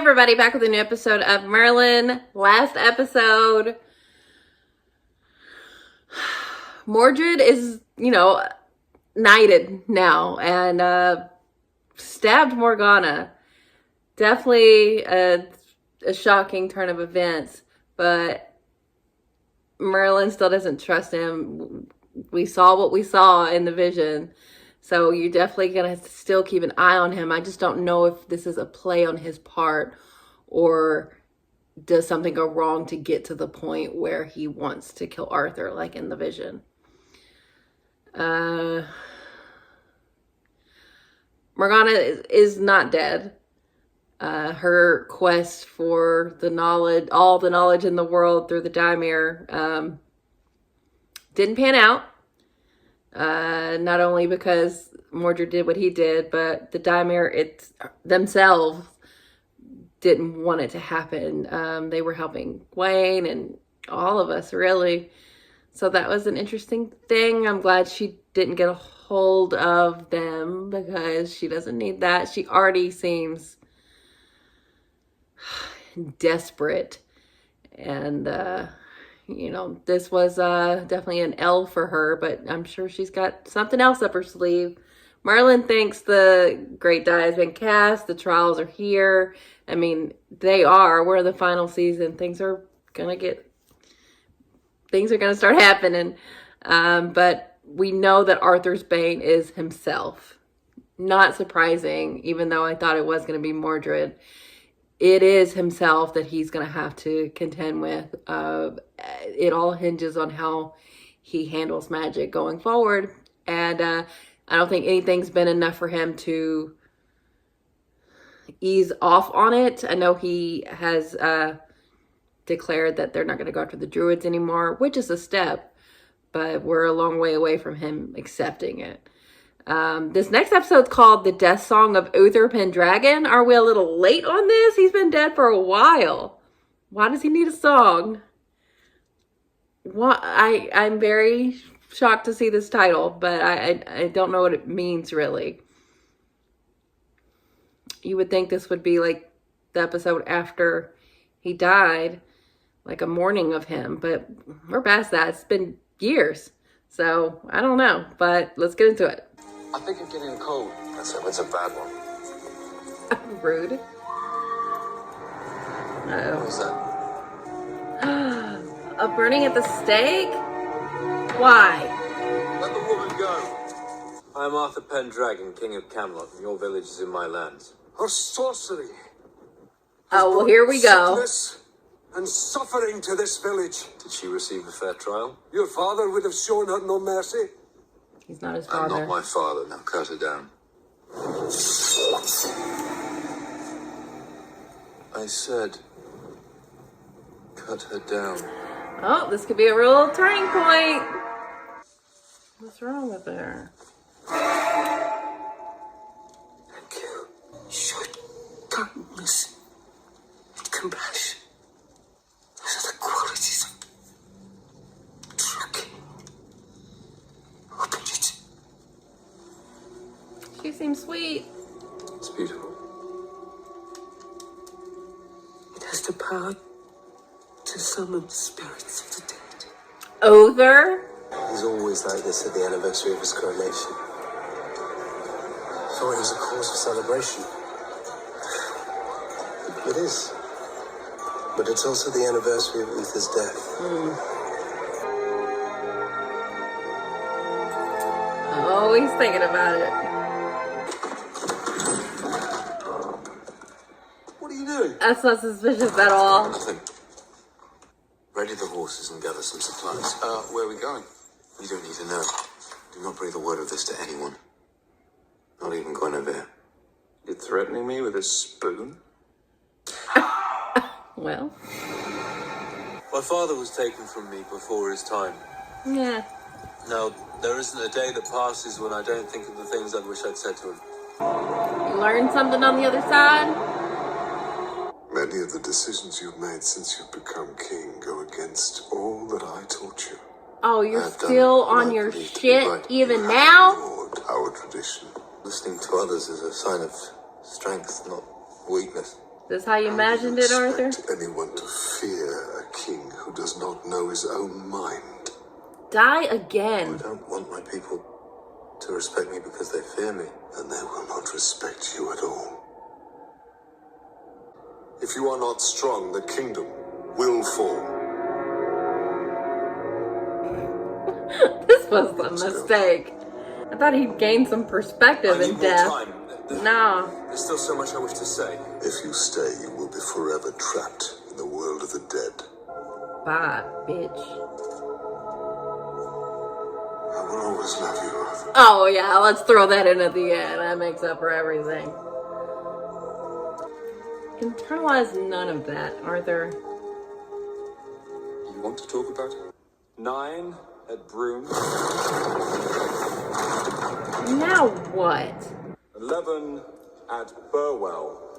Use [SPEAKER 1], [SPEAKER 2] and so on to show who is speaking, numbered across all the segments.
[SPEAKER 1] everybody, back with a new episode of Merlin. Last episode, Mordred is, knighted now and stabbed Morgana. Definitely a shocking turn of events, but Merlin still doesn't trust him. We saw what we saw in the vision. So you're definitely going to still keep an eye on him. I just don't know if this is a play on his part or does something go wrong to get to the point where he wants to kill Arthur, like in the vision. Morgana is not dead. Her quest for the knowledge, all the knowledge in the world through the Daimir, didn't pan out. Not only because Mordred did what he did, but the Daimir themselves didn't want it to happen. They were helping Wayne and all of us, really. So that was an interesting thing. I'm glad she didn't get a hold of them because she doesn't need that. She already seems desperate. And, this was definitely an L for her, but I'm sure she's got something else up her sleeve. Merlin thinks the Great Die has been cast. The trials are here. I mean, they are. We're in the final season. Things are going to start happening. But we know that Arthur's bane is himself. Not surprising, even though I thought it was going to be Mordred. It is himself that he's going to have to contend with. It all hinges on how he handles magic going forward. And I don't think anything's been enough for him to ease off on it. I know he has declared that they're not going to go after the Druids anymore, which is a step. But we're a long way away from him accepting it. This next episode's called The Death Song of Uther Pendragon. Are we a little late on this? He's been dead for a while. Why does he need a song? I'm very shocked to see this title, but I don't know what it means, really. You would think this would be like the episode after he died, like a mourning of him, but we're past that. It's been years, so I don't know, but let's get into it.
[SPEAKER 2] I think I'm getting a cold. That's a bad one.
[SPEAKER 1] Rude.
[SPEAKER 2] What was that?
[SPEAKER 1] A burning at the stake? Why?
[SPEAKER 2] Let the woman go. I am Uther Pendragon, King of Camelot, and your village is in my lands.
[SPEAKER 3] Her sorcery.
[SPEAKER 1] Oh, well, here we go.
[SPEAKER 3] Sickness and suffering to this village.
[SPEAKER 2] Did she receive a fair trial?
[SPEAKER 3] Your father would have shown her no mercy.
[SPEAKER 1] He's not his
[SPEAKER 2] I'm
[SPEAKER 1] father.
[SPEAKER 2] not my father. Now cut her down. I said, cut her down.
[SPEAKER 1] Oh, this could be a real turning point. What's wrong with her?
[SPEAKER 3] And you should kindness and compassion. Those are the qualities of true king. Open it.
[SPEAKER 1] She seems sweet.
[SPEAKER 2] It's beautiful.
[SPEAKER 3] It has the power to summon spirits of the dead.
[SPEAKER 1] Uther?
[SPEAKER 2] He's always like this at the anniversary of his coronation.
[SPEAKER 3] So it was a cause for celebration.
[SPEAKER 2] It is. But it's also the anniversary of Uther's death.
[SPEAKER 1] Oh, he's thinking about it.
[SPEAKER 3] What are you doing?
[SPEAKER 1] That's not suspicious at all.
[SPEAKER 2] Nothing. Ready the horses and gather some supplies. Where are we going? You don't need to know. Do not breathe a word of this to anyone. Not even Guinevere. You're threatening me with a spoon?
[SPEAKER 1] Well.
[SPEAKER 2] My father was taken from me before his time.
[SPEAKER 1] Yeah.
[SPEAKER 2] Now, there isn't a day that passes when I don't think of the things I wish I'd said to him.
[SPEAKER 1] You learned something on the other side?
[SPEAKER 3] Many of the decisions you've made since you've become king go against all that I taught you.
[SPEAKER 1] Oh, you're
[SPEAKER 2] I've done
[SPEAKER 1] still
[SPEAKER 2] what
[SPEAKER 1] on
[SPEAKER 2] I
[SPEAKER 1] your
[SPEAKER 2] believe to be
[SPEAKER 1] shit
[SPEAKER 2] right.
[SPEAKER 1] even
[SPEAKER 3] You
[SPEAKER 1] now?
[SPEAKER 3] have ignored our tradition.
[SPEAKER 2] Listening to others is a sign of strength, not weakness.
[SPEAKER 1] This how you
[SPEAKER 3] How do
[SPEAKER 1] imagined it, Arthur?
[SPEAKER 3] expect anyone to fear a king who does not know his own mind?
[SPEAKER 1] Die
[SPEAKER 2] I
[SPEAKER 1] again.
[SPEAKER 2] don't want my people to respect me because they fear me.
[SPEAKER 3] Then they will not respect you at all. If you are not strong, the kingdom will fall.
[SPEAKER 1] This was a
[SPEAKER 3] Let's go.
[SPEAKER 1] mistake. I thought he'd gain some perspective in death. No.
[SPEAKER 2] There's still so much I wish to say.
[SPEAKER 3] If you stay, you will be forever trapped in the world of the dead.
[SPEAKER 1] Bye, bitch.
[SPEAKER 3] I will always love you, Arthur.
[SPEAKER 1] Oh, yeah, let's throw that in at the end. That makes up for everything. Internalize none of that, Arthur.
[SPEAKER 2] You want to talk about it?
[SPEAKER 4] 9 at Broome,
[SPEAKER 1] Now what?
[SPEAKER 4] 11 at Burwell,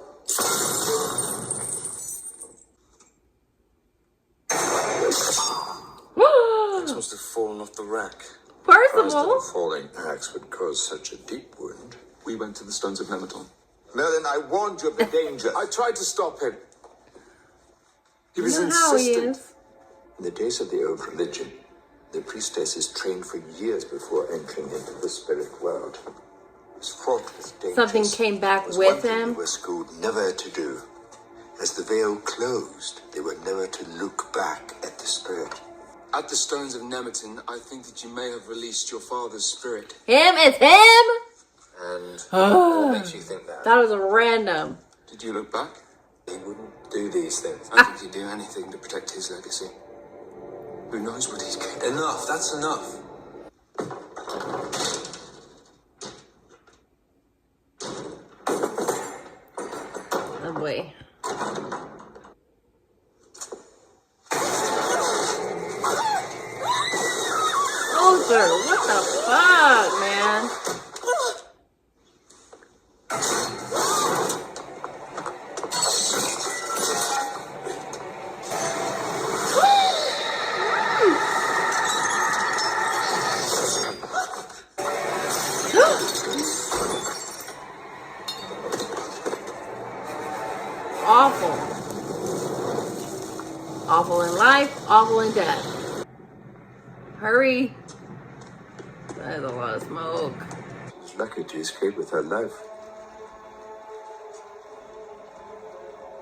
[SPEAKER 2] Axe must have fallen off the rack.
[SPEAKER 1] First of all,
[SPEAKER 3] Falling axe would cause such a deep wound.
[SPEAKER 2] We went to the Stones of Nemeton.
[SPEAKER 3] Merlin, I warned you of the danger.
[SPEAKER 2] I tried to stop him. He was
[SPEAKER 1] you know how he
[SPEAKER 2] insistent.
[SPEAKER 1] is.
[SPEAKER 5] In the days of the old religion, the priestesses trained for years before entering into the spirit world. It was fraught with dangers.
[SPEAKER 1] Something came back
[SPEAKER 5] It was
[SPEAKER 1] with
[SPEAKER 5] one thing
[SPEAKER 1] him.
[SPEAKER 5] they were schooled never to do. As the veil closed, they were never to look back at the spirit.
[SPEAKER 2] At the Stones of Nemeton, I think that you may have released your father's spirit.
[SPEAKER 1] Him? It's him?
[SPEAKER 5] And what makes you think that?
[SPEAKER 1] That was random.
[SPEAKER 2] Did you look back?
[SPEAKER 5] He wouldn't do these things.
[SPEAKER 2] I think he'd do anything to protect his legacy. Who knows what he's capable of? Enough, that's enough.
[SPEAKER 1] Oh boy. Uther, what the fuck, man? Awful. Awful in life, awful in death. Hurry. That's a lot of smoke.
[SPEAKER 5] She's lucky to escape with her life.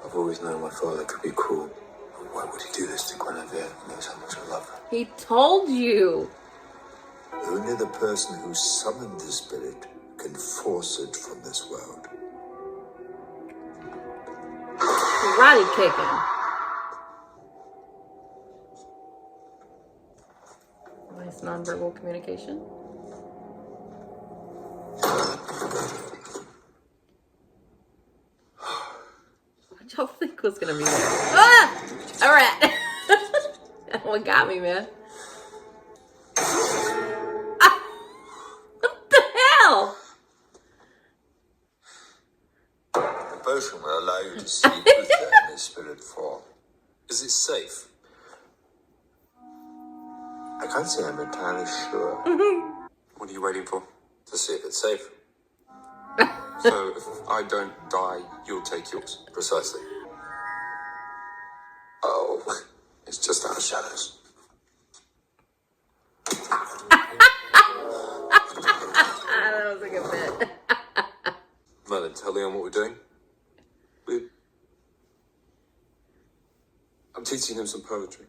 [SPEAKER 2] I've always known my father could be cruel. But why would he do this to Guinevere? He knows how much I love her.
[SPEAKER 1] He told you.
[SPEAKER 5] Only the person who summoned the spirit can force it from this world.
[SPEAKER 1] Karate kicking. Nice nonverbal communication. What y'all think was gonna be there? Ah! Alright. That one got me, man. Ah! What the hell?
[SPEAKER 5] The potion will allow you to see Uther in his spirit form.
[SPEAKER 2] Is it safe?
[SPEAKER 5] I can't say I'm entirely sure.
[SPEAKER 2] What are you waiting for?
[SPEAKER 5] To see if it's safe.
[SPEAKER 2] So, if I don't die, you'll take yours.
[SPEAKER 5] Precisely.
[SPEAKER 2] Oh, it's just our shadows.
[SPEAKER 1] That was a good bit.
[SPEAKER 2] Merlin, tell Leon what we're doing. I'm teaching him some poetry.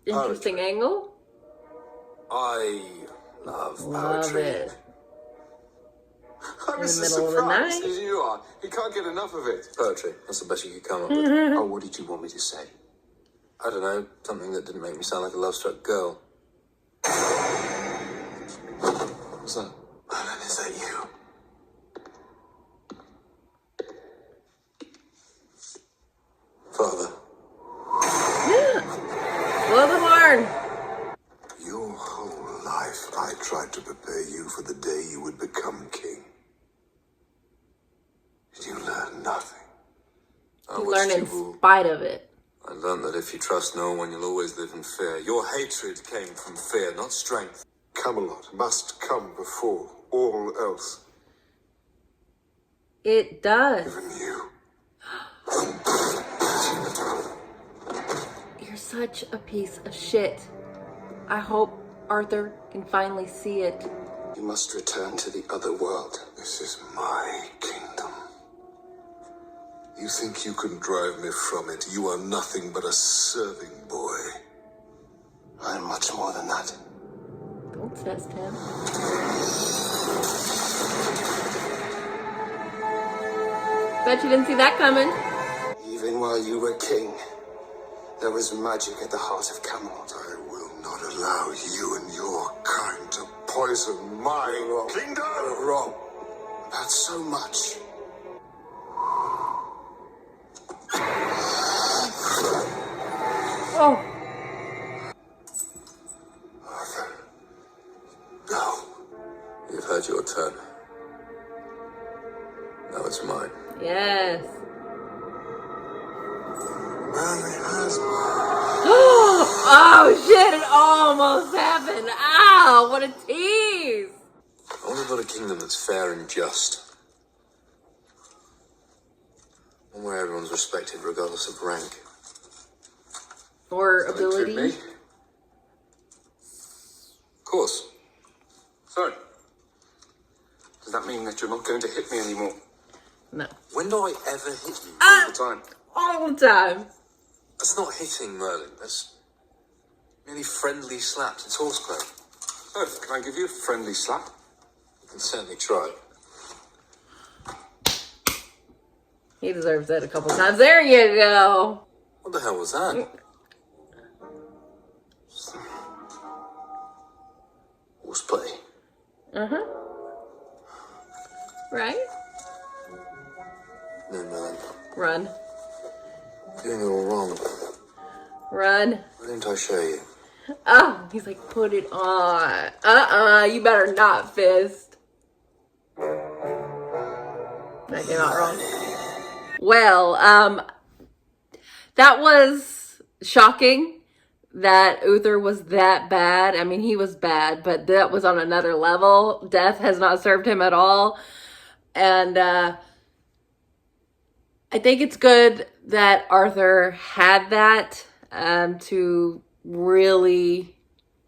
[SPEAKER 1] Interesting angle.
[SPEAKER 2] I love
[SPEAKER 1] Love
[SPEAKER 2] poetry.
[SPEAKER 1] it.
[SPEAKER 2] I'm
[SPEAKER 1] In
[SPEAKER 2] as
[SPEAKER 1] the middle of the
[SPEAKER 2] surprised
[SPEAKER 1] night.
[SPEAKER 2] as you are. He can't get enough of it.
[SPEAKER 5] Poetry. That's the best you could come up with.
[SPEAKER 2] Oh, what did you want me to say?
[SPEAKER 5] I don't know. Something that didn't make me sound like a love-struck girl.
[SPEAKER 2] What's that?
[SPEAKER 3] Merlin, is that you?
[SPEAKER 2] Father.
[SPEAKER 1] Blow the horn.
[SPEAKER 3] Your whole life I tried to prepare you for the day you would become king. Did you learn nothing?
[SPEAKER 1] You learn in spite of it.
[SPEAKER 2] I learned that if you trust no one, you'll always live in fear. Your hatred came from fear, not strength.
[SPEAKER 3] Camelot must come before all else.
[SPEAKER 1] It does.
[SPEAKER 3] Even you.
[SPEAKER 1] You're such a piece of shit. I hope Arthur can finally see it.
[SPEAKER 6] You must return to the other world.
[SPEAKER 3] This is my kingdom. You think you can drive me from it? You are nothing but a serving boy.
[SPEAKER 6] I am much more than that.
[SPEAKER 1] Don't test him. Bet you didn't see that coming.
[SPEAKER 6] Even while you were king, there was magic at the heart of Camelot.
[SPEAKER 3] I will not allow you and your kind to poison my kingdom.
[SPEAKER 6] You're wrong. About so much.
[SPEAKER 1] Oh.
[SPEAKER 3] Arthur, go.
[SPEAKER 5] You've had your turn. Now it's mine.
[SPEAKER 1] Yes.
[SPEAKER 3] Merlin has
[SPEAKER 1] Oh shit, it almost happened. Ow, what a tease.
[SPEAKER 2] I want to build a kingdom that's fair and just. One where everyone's respected regardless of rank.
[SPEAKER 1] Or
[SPEAKER 5] That include
[SPEAKER 1] ability.
[SPEAKER 5] me?
[SPEAKER 2] Of course.
[SPEAKER 6] So, does that mean that you're not going to hit me anymore?
[SPEAKER 1] No.
[SPEAKER 2] When do I ever hit you?
[SPEAKER 6] All the time.
[SPEAKER 1] All the time.
[SPEAKER 2] That's not hitting, Merlin. That's merely friendly slaps. It's horseplay.
[SPEAKER 6] Oh, can I give you a friendly slap?
[SPEAKER 2] You can certainly try.
[SPEAKER 1] He deserves that a couple times. There you go.
[SPEAKER 2] What the hell was that? Horseplay.
[SPEAKER 1] Uh-huh. Right?
[SPEAKER 2] No, Merlin.
[SPEAKER 1] Run.
[SPEAKER 2] You're doing it all wrong.
[SPEAKER 1] Run.
[SPEAKER 2] Why didn't I show you?
[SPEAKER 1] Oh, he's like, put it on. You better not fist. That came out wrong. Well, that was shocking that Uther was that bad. I mean, he was bad, but that was on another level. Death has not served him at all. And, I think it's good that Arthur had that, to really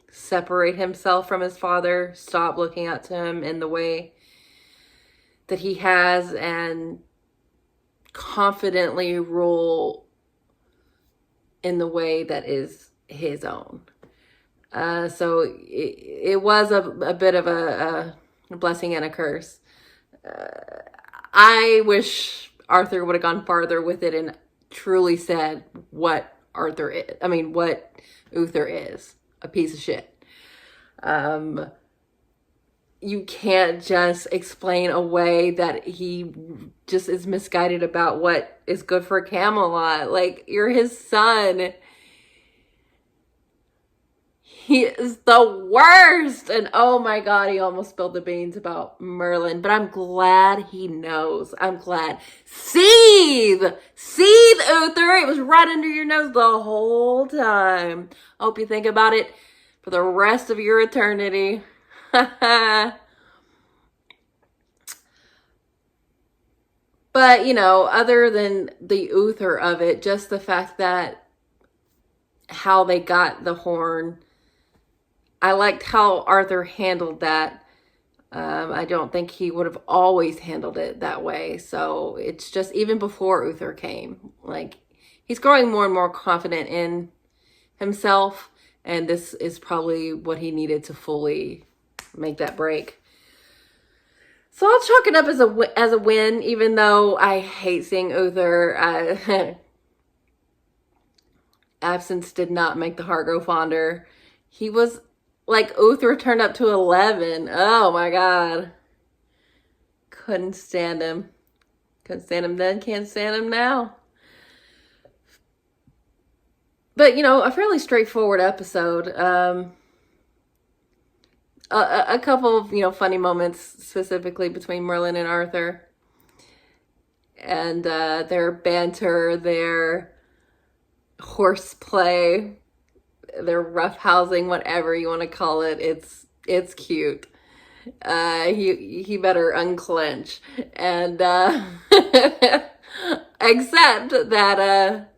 [SPEAKER 1] separate himself from his father, stop looking up to him in the way that he has, and confidently rule in the way that is his own. So it was a bit of a blessing and a curse. I wish Arthur would have gone farther with it and truly said what Arthur is. I mean, what Uther is. A piece of shit. You can't just explain away that he just is misguided about what is good for Camelot. Like, you're his son. He is the worst. And oh my God, he almost spilled the beans about Merlin. But I'm glad he knows. I'm glad. Seethe! Seethe, Uther! It was right under your nose the whole time. I hope you think about it for the rest of your eternity. But, you know, other than the Uther of it, just the fact that how they got the horn, I liked how Arthur handled that. I don't think he would have always handled it that way. So it's just, even before Uther came, like, he's growing more and more confident in himself. And this is probably what he needed to fully make that break. So I'll chalk it up as a win, even though I hate seeing Uther. Absence did not make the heart grow fonder. He was like, Uther turned up to 11. Oh my God. Couldn't stand him. Couldn't stand him then, can't stand him now. But, you know, a fairly straightforward episode. A couple of, you know, funny moments specifically between Merlin and Arthur. And their banter, their horseplay, their roughhousing, whatever you want to call it. It's cute. he better unclench. And except that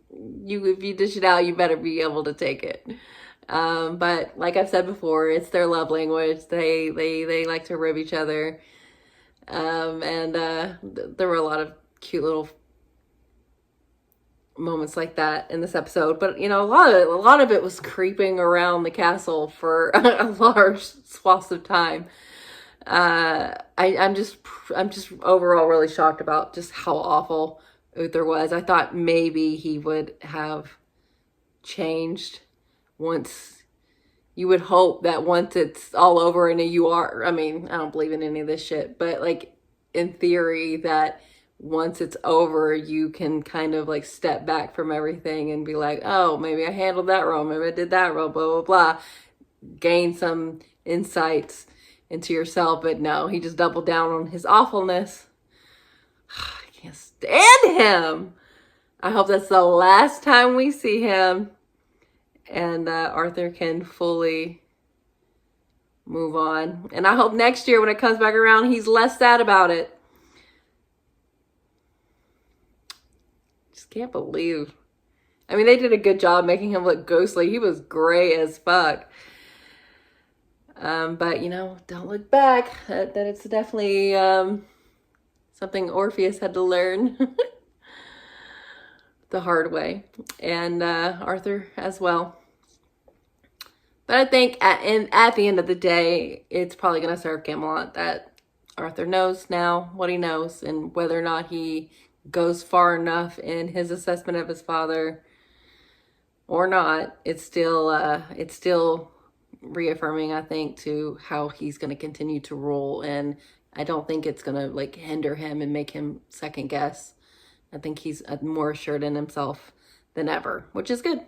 [SPEAKER 1] if you dish it out, you better be able to take it. But like I've said before, it's their love language. They like to rib each other. And there were a lot of cute little moments like that in this episode. But a lot of it was creeping around the castle for a large swaths of time. I'm just overall really shocked about just how awful Uther was. I thought maybe he would have changed once. You would hope that once it's all over and I don't believe in any of this shit, but like in theory that once it's over, you can kind of like step back from everything and be like, oh, maybe I handled that wrong. Maybe I did that wrong, blah, blah, blah. Gain some insights into yourself. But no, he just doubled down on his awfulness. I can't stand him. I hope that's the last time we see him. And Arthur can fully move on. And I hope next year when it comes back around, he's less sad about it. Just can't believe. I mean, they did a good job making him look ghostly. He was gray as fuck. But, don't look back. That it's definitely something Orpheus had to learn the hard way. And Arthur as well. But I think at the end of the day, it's probably going to serve Camelot that Arthur knows now what he knows, and whether or not he goes far enough in his assessment of his father or not, it's still reaffirming, I think, to how he's going to continue to rule. And I don't think it's going to like hinder him and make him second guess. I think he's more assured in himself than ever, which is good.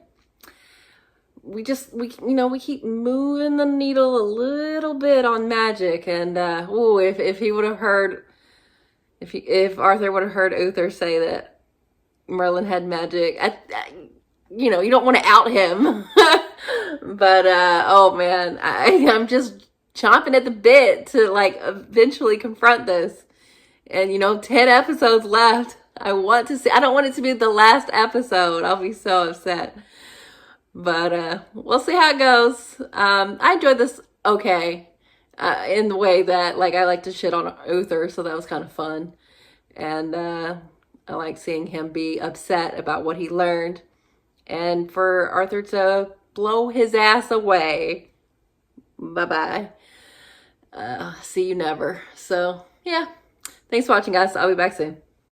[SPEAKER 1] We keep moving the needle a little bit on magic, and if he would have heard, if Arthur would have heard Uther say that Merlin had magic, you don't want to out him, but oh man, I'm just chomping at the bit to like eventually confront this, and 10 episodes left. I don't want it to be the last episode. I'll be so upset. But we'll see how it goes. I enjoyed this okay. In the way that like I like to shit on Uther, so that was kind of fun. And I like seeing him be upset about what he learned. And for Arthur to blow his ass away. Bye-bye. See you never. So, yeah. Thanks for watching, guys. I'll be back soon.